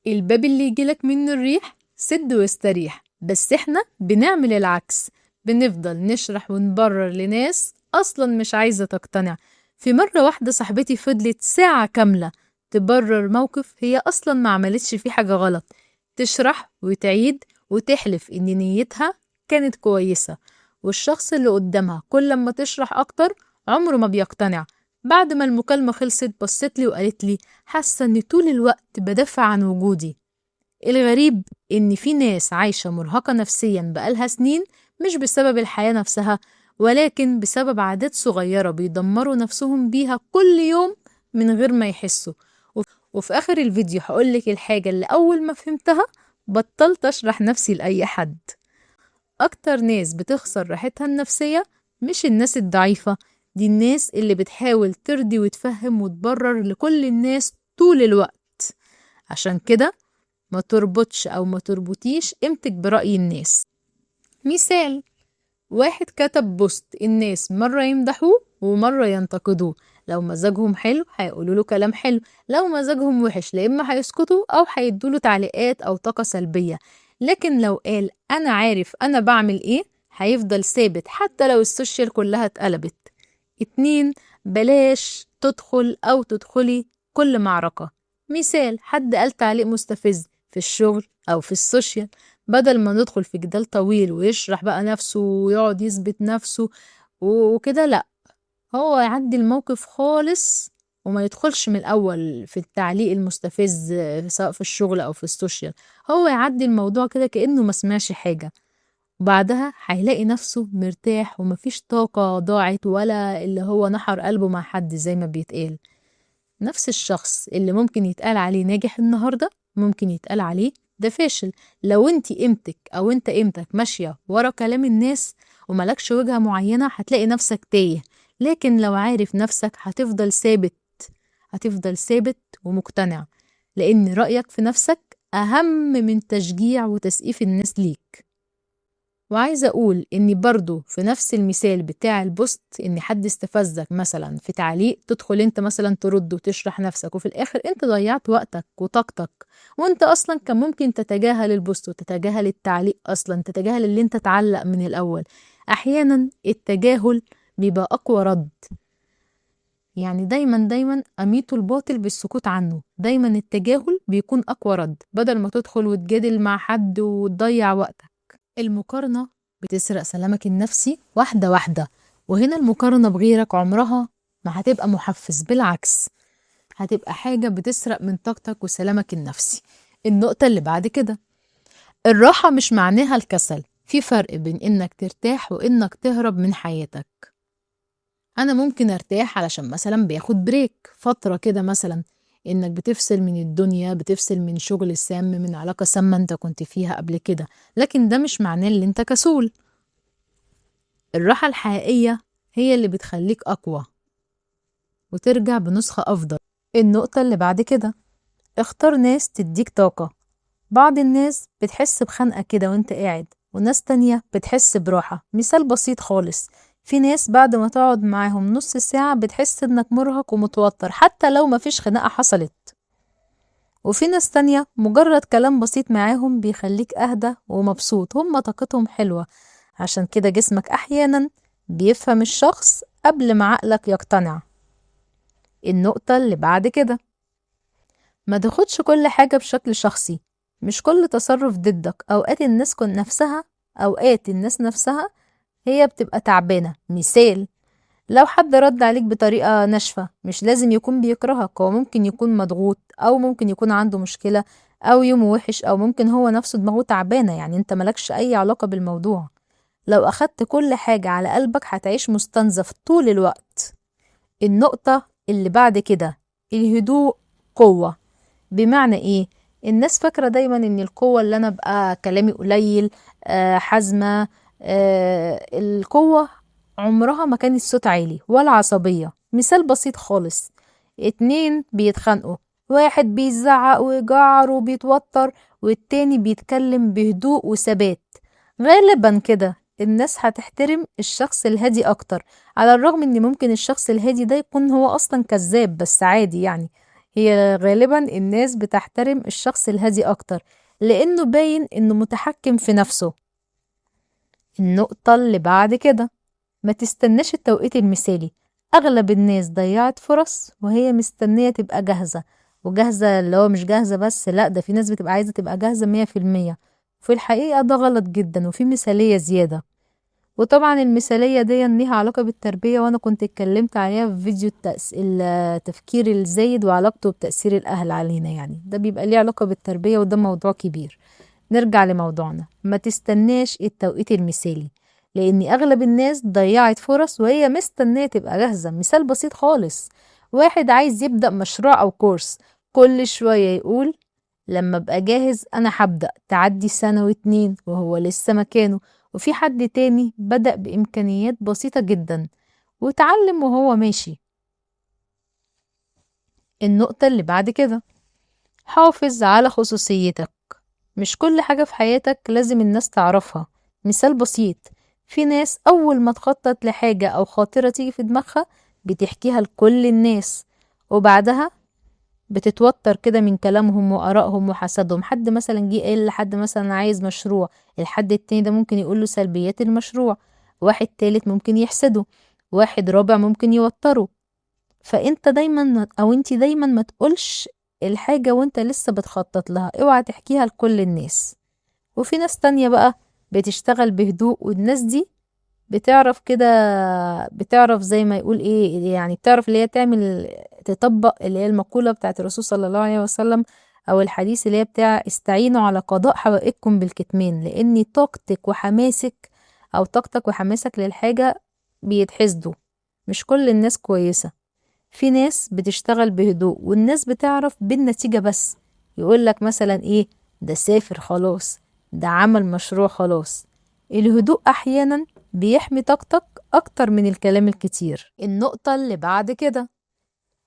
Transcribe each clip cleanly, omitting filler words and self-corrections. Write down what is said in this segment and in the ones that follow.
الباب اللي يجيلك منه الريح سد واستريح. بس احنا بنعمل العكس، بنفضل نشرح ونبرر لناس اصلا مش عايزة تقتنع. في مرة واحدة صاحبتي فضلت ساعة كاملة تبرر موقف هي اصلا ما عملتش فيه حاجة غلط، تشرح وتعيد وتحلف ان نيتها كانت كويسة، والشخص اللي قدامها كل ما تشرح اكتر عمره ما بيقتنع. بعد ما المكالمة خلصت بصتلي وقالت لي حاسة إني طول الوقت بدافع عن وجودي. الغريب إن في ناس عايشة مرهقة نفسيا بقالها سنين، مش بسبب الحياة نفسها، ولكن بسبب عادات صغيرة بيدمروا نفسهم بيها كل يوم من غير ما يحسوا. وفي آخر الفيديو هقولك الحاجة اللي أول ما فهمتها بطلت أشرح نفسي لأي حد. أكتر ناس بتخسر راحتها النفسية مش الناس الضعيفة، دي الناس اللي بتحاول ترضي وتفهم وتبرر لكل الناس طول الوقت. عشان كده ما تربطش أو ما تربطيش قيمتك برأي الناس. مثال: واحد كتب بوست، الناس مرة يمدحوه ومرة ينتقدوه، لو مزاجهم حلو هيقولوا له كلام حلو، لو مزاجهم وحش لا إما هيسكتوا أو هيدوله تعليقات أو طاقة سلبية. لكن لو قال أنا عارف أنا بعمل إيه هيفضل ثابت حتى لو السوشيال كلها اتقلبت. اتنين: بلاش تدخل أو تدخلي كل معركة. مثال: حد قال تعليق مستفز في الشغل أو في السوشيال، بدل ما ندخل في جدال طويل ويشرح بقى نفسه ويقعد يثبت نفسه وكده، لأ، هو يعدي الموقف خالص وما يدخلش من الأول في التعليق المستفز سواء في الشغل أو في السوشيال. هو يعدي الموضوع كده كأنه ما سمعش حاجة، وبعدها هيلاقي نفسه مرتاح ومفيش طاقة ضاعت ولا اللي هو نحر قلبه مع حد زي ما بيتقال. نفس الشخص اللي ممكن يتقال عليه ناجح النهاردة ممكن يتقال عليه ده فاشل. لو انت قيمتك او انت قيمتك ماشية ورا كلام الناس وملكش وجهة معينة هتلاقي نفسك تايه، لكن لو عارف نفسك هتفضل ثابت، هتفضل ثابت ومقتنع، لان رأيك في نفسك اهم من تشجيع وتسقيف الناس ليك. وعايزة أقول إني برضو في نفس المثال بتاع البوست، إن حد استفزك مثلا في تعليق تدخل انت مثلا ترد وتشرح نفسك وفي الآخر انت ضيعت وقتك وطاقتك، وانت أصلا كان ممكن تتجاهل البوست وتتجاهل التعليق، أصلا تتجاهل اللي انت تعلق من الأول. أحيانا التجاهل بيبقى أقوى رد. يعني دايما أميتوا الباطل بالسكوت عنه، دايما التجاهل بيكون أقوى رد بدل ما تدخل وتجادل مع حد وتضيع وقتك. المقارنة بتسرق سلامك النفسي واحدة واحدة، وهنا المقارنة بغيرك عمرها ما هتبقى محفز، بالعكس هتبقى حاجة بتسرق من طاقتك وسلامك النفسي. النقطة اللي بعد كده: الراحة مش معناها الكسل، في فرق بين إنك ترتاح وإنك تهرب من حياتك. أنا ممكن أرتاح علشان مثلا باخد بريك فترة كده، مثلا إنك بتفصل من الدنيا، بتفصل من شغل سام، من علاقة سامة أنت كنت فيها قبل كده، لكن ده مش معناه إن أنت كسول. الراحة الحقيقية هي اللي بتخليك أقوى وترجع بنسخة أفضل. النقطة اللي بعد كده: اختار ناس تديك طاقة. بعض الناس بتحس بخنقة كده وانت قاعد، وناس تانية بتحس براحة. مثال بسيط خالص: في ناس بعد ما تقعد معاهم نص ساعة بتحس انك مرهق ومتوتر حتى لو مفيش خناقة حصلت، وفي ناس تانية مجرد كلام بسيط معاهم بيخليك أهدى ومبسوط. هما طاقتهم حلوة. عشان كده جسمك أحيانا بيفهم الشخص قبل ما عقلك يقتنع. النقطة اللي بعد كده: ما تاخدش كل حاجة بشكل شخصي، مش كل تصرف ضدك. أوقات الناس نفسها هي بتبقى تعبانة. مثال: لو حد رد عليك بطريقة ناشفة مش لازم يكون بيكرهك، هو ممكن يكون مضغوط أو ممكن يكون عنده مشكلة أو يوم وحش أو ممكن هو نفسه دماغه تعبانة، يعني انت ملكش أي علاقة بالموضوع. لو أخدت كل حاجة على قلبك هتعيش مستنزف طول الوقت. النقطة اللي بعد كده: الهدوء قوة. بمعنى ايه؟ الناس فاكرة دايما ان القوة اللي انا ابقى كلامي قليل، حزمة. القوة عمرها ما كانت صوت عالي ولا عصبية. مثال بسيط خالص: اتنين بيتخانقوا، واحد بيزعق ويجعر وبيتوتر والتاني بيتكلم بهدوء وثبات. غالبا كده الناس هتحترم الشخص الهادي اكتر، على الرغم ان ممكن الشخص الهادي ده يكون هو اصلا كذاب، بس عادي يعني. هي غالبا الناس بتحترم الشخص الهادي أكتر لأنه باين إنه متحكم في نفسه. النقطة اللي بعد كده، ما تستناش التوقيت المثالي. أغلب الناس ضيعت فرص وهي مستنية تبقى جاهزة، وجاهزة اللي هو مش جاهزة بس، لأ، ده في ناس بتبقى عايزة تبقى جاهزة 100%. في الحقيقة ده غلط جدا وفي مثالية زيادة. وطبعا المثالية دي ليها علاقة بالتربية، وأنا كنت اتكلمت عليها في فيديو التفكير الزايد وعلاقته بتأثير الأهل علينا، يعني ده بيبقى ليه علاقة بالتربية وده موضوع كبير. نرجع لموضوعنا، ما تستناش التوقيت المثالي، لأن أغلب الناس ضيعت فرص وهي مستنية تبقى جاهزة. مثال بسيط خالص، واحد عايز يبدأ مشروع أو كورس، كل شوية يقول لما ابقى جاهز أنا هبدأ، تعدي سنة واتنين وهو لسه مكانه. وفي حد تاني بدأ بإمكانيات بسيطة جدا وتعلم وهو ماشي. النقطة اللي بعد كده، حافظ على خصوصيتك. مش كل حاجة في حياتك لازم الناس تعرفها. مثال بسيط، في ناس أول ما تخطط لحاجة أو خاطرة تيجي في دماغها بتحكيها لكل الناس، وبعدها بتتوتر كده من كلامهم وآرائهم وحسدهم. حد مثلا جه قال لحد مثلا عايز مشروع، الحد التاني ده ممكن يقوله سلبيات المشروع، واحد تالت ممكن يحسده، واحد رابع ممكن يوتره. فانت دايما او انتي دايما ما تقولش الحاجة وانت لسه بتخطط لها، اوعى تحكيها لكل الناس. وفي ناس تانية بقى بتشتغل بهدوء، والناس دي بتعرف كده، بتعرف زي ما يقول ايه، يعني بتعرف اللي هي تعمل، تطبق اللي هي المقولة بتاعت الرسول صلى الله عليه وسلم، او الحديث اللي هي بتاع استعينوا على قضاء حوائجكم بالكتمان، لان طاقتك وحماسك او طاقتك وحماسك للحاجة بيتحسدوا. مش كل الناس كويسة، في ناس بتشتغل بهدوء والناس بتعرف بالنتيجة بس، يقولك مثلا ايه، ده سافر خلاص، ده عمل مشروع خلاص. الهدوء احيانا بيحمي طاقتك اكتر من الكلام الكتير. النقطة اللي بعد كده،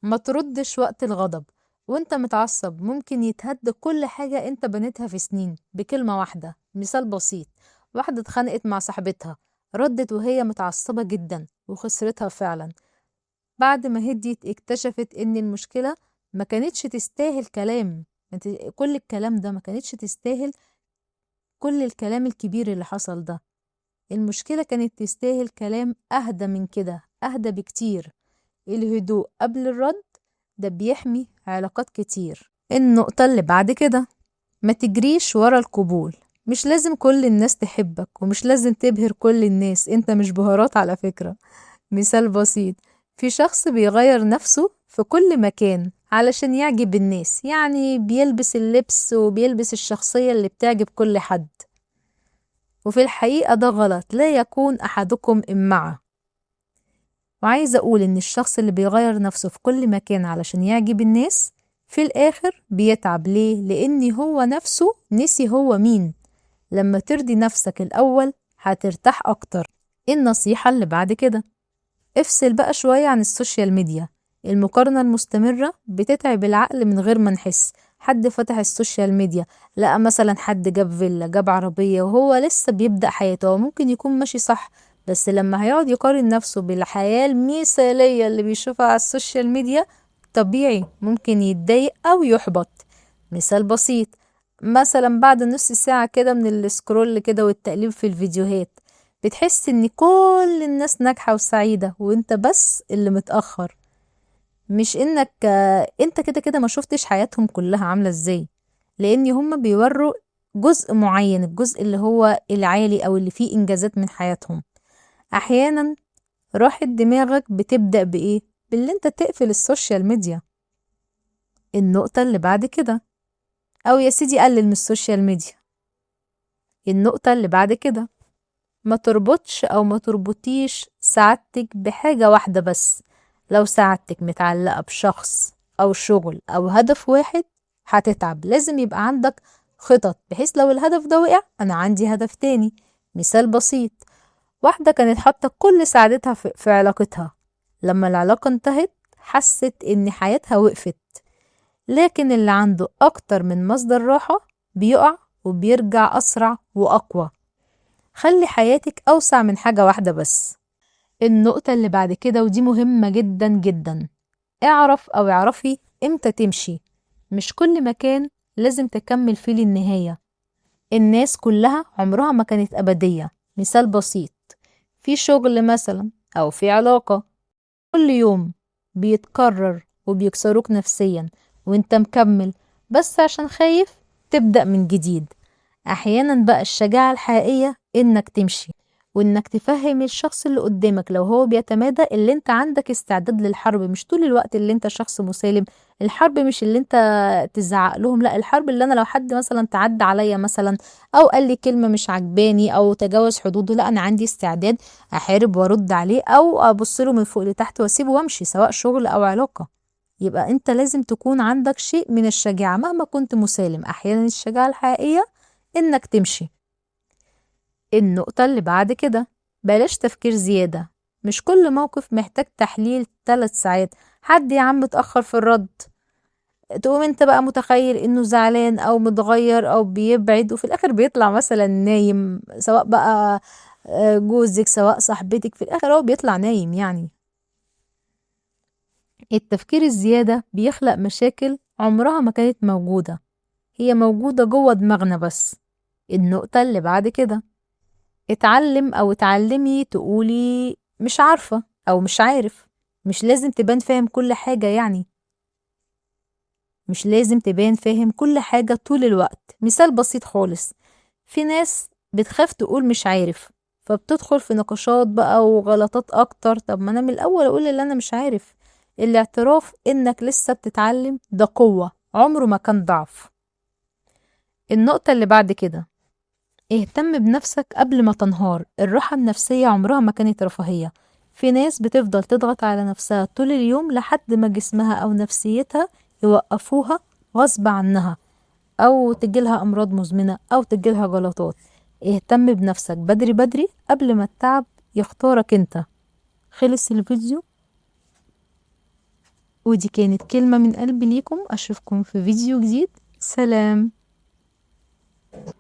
ما تردش وقت الغضب. وانت متعصب ممكن يتهد كل حاجة انت بنيتها في سنين بكلمة واحدة. مثال بسيط، واحدة اتخانقت مع صاحبتها، ردت وهي متعصبة جدا وخسرتها فعلا. بعد ما هديت اكتشفت ان المشكلة ما كانتش تستاهل كلام، كل الكلام ده ما كانتش تستاهل كل الكلام الكبير اللي حصل ده. المشكلة كانت تستاهل كلام اهدى من كده، اهدى بكتير. الهدوء قبل الرد ده بيحمي علاقات كتير. النقطة اللي بعد كده، ما تجريش ورا القبول. مش لازم كل الناس تحبك ومش لازم تبهر كل الناس، انت مش بهارات على فكرة. مثال بسيط، في شخص بيغير نفسه في كل مكان علشان يعجب الناس، يعني بيلبس اللبس وبيلبس الشخصية اللي بتعجب كل حد، وفي الحقيقة ده غلط. لا يكون أحدكم إمعة. وعايزة أقول إن الشخص اللي بيغير نفسه في كل مكان علشان يعجب الناس في الآخر بيتعب. ليه؟ لأن هو نفسه نسي هو مين. لما ترضي نفسك الأول هترتاح أكتر. النصيحة اللي بعد كده، افصل بقى شوية عن السوشيال ميديا. المقارنة المستمرة بتتعب العقل من غير ما نحس. حد فتح السوشيال ميديا لقى مثلا حد جاب فيلا، جاب عربية، وهو لسه بيبدأ حياته. هو ممكن يكون ماشي صح، بس لما هيقعد يقارن نفسه بالحياة المثالية اللي بيشوفها على السوشيال ميديا، طبيعي ممكن يتضايق أو يحبط. مثال بسيط، مثلا بعد نص ساعة كده من السكرول كده والتقليب في الفيديوهات، بتحس ان كل الناس ناجحة وسعيدة وانت بس اللي متأخر. مش انك انت كده كده ما شفتش حياتهم كلها عاملة ازاي، لان هم بيوروا جزء معين، الجزء اللي هو العالي او اللي فيه انجازات من حياتهم. احيانا راحة دماغك بتبدأ بايه؟ باللي انت تقفل السوشيال ميديا. النقطة اللي بعد كده، او يا سيدي قلل من السوشيال ميديا. النقطة اللي بعد كده، ما تربطش أو ما تربطيش سعادتك بحاجة واحدة بس. لو سعادتك متعلقة بشخص أو شغل أو هدف واحد هتتعب. لازم يبقى عندك خطط بحيث لو الهدف ده وقع أنا عندي هدف تاني. مثال بسيط، واحدة كانت حاطة كل سعادتها في علاقتها، لما العلاقة انتهت حست إن حياتها وقفت. لكن اللي عنده أكتر من مصدر راحة بيقع وبيرجع أسرع وأقوى. خلي حياتك أوسع من حاجة واحدة بس. النقطة اللي بعد كده ودي مهمة جدا جدا، اعرف أو اعرفي امتى تمشي. مش كل مكان لازم تكمل فيه للنهاية. الناس كلها عمرها ما كانت أبدية. مثال بسيط، في شغل مثلا أو في علاقة كل يوم بيتكرر وبيكسروك نفسيا وانت مكمل بس عشان خايف تبدأ من جديد. أحيانا بقى الشجاعة الحقيقية إنك تمشي، وإنك تفهم الشخص اللي قدامك لو هو بيتمادى اللي انت عندك استعداد للحرب، مش طول الوقت اللي انت شخص مسالم. الحرب مش اللي انت تزعق لهم، لا، الحرب اللي انا لو حد مثلا تعدى عليا مثلا او قال لي كلمة مش عجباني او تجاوز حدوده، لا، انا عندي استعداد احارب وارد عليه او ابص له من فوق لتحت واسيبه وامشي، سواء شغل او علاقة. يبقى انت لازم تكون عندك شيء من الشجاعة مهما كنت مسالم. احيانا الشجاعة الحقيقية انك تمشي. النقطة اللي بعد كده، بلاش تفكير زيادة. مش كل موقف محتاج تحليل 3 ساعات. حد يا عم اتأخر في الرد، تقوم انت بقى متخيل انه زعلان او متغير او بيبعد، وفي الاخر بيطلع مثلا نايم، سواء بقى جوزك سواء صاحبتك، في الاخر هو بيطلع نايم يعني. التفكير الزيادة بيخلق مشاكل عمرها ما كانت موجودة، هي موجودة جوه دماغنا بس. النقطة اللي بعد كده، اتعلم أو اتعلمي تقولي مش عارفة أو مش عارف. مش لازم تبان فاهم كل حاجة يعني، مش لازم تبان فاهم كل حاجة طول الوقت. مثال بسيط خالص، في ناس بتخاف تقول مش عارف فبتدخل في نقاشات بقى وغلطات أكتر. طب ما أنا من الأول أقول اللي أنا مش عارف. الاعتراف إنك لسه بتتعلم ده قوة، عمره ما كان ضعف. النقطة اللي بعد كده، اهتم بنفسك قبل ما تنهار. الراحة النفسية عمرها ما كانت رفاهية. في ناس بتفضل تضغط على نفسها طول اليوم لحد ما جسمها أو نفسيتها يوقفوها غصب عنها، أو تجيلها أمراض مزمنة أو تجيلها جلطات. اهتم بنفسك بدري بدري قبل ما التعب يختارك انت. خلص الفيديو، ودي كانت كلمة من قلبي ليكم. أشوفكم في فيديو جديد. سلام.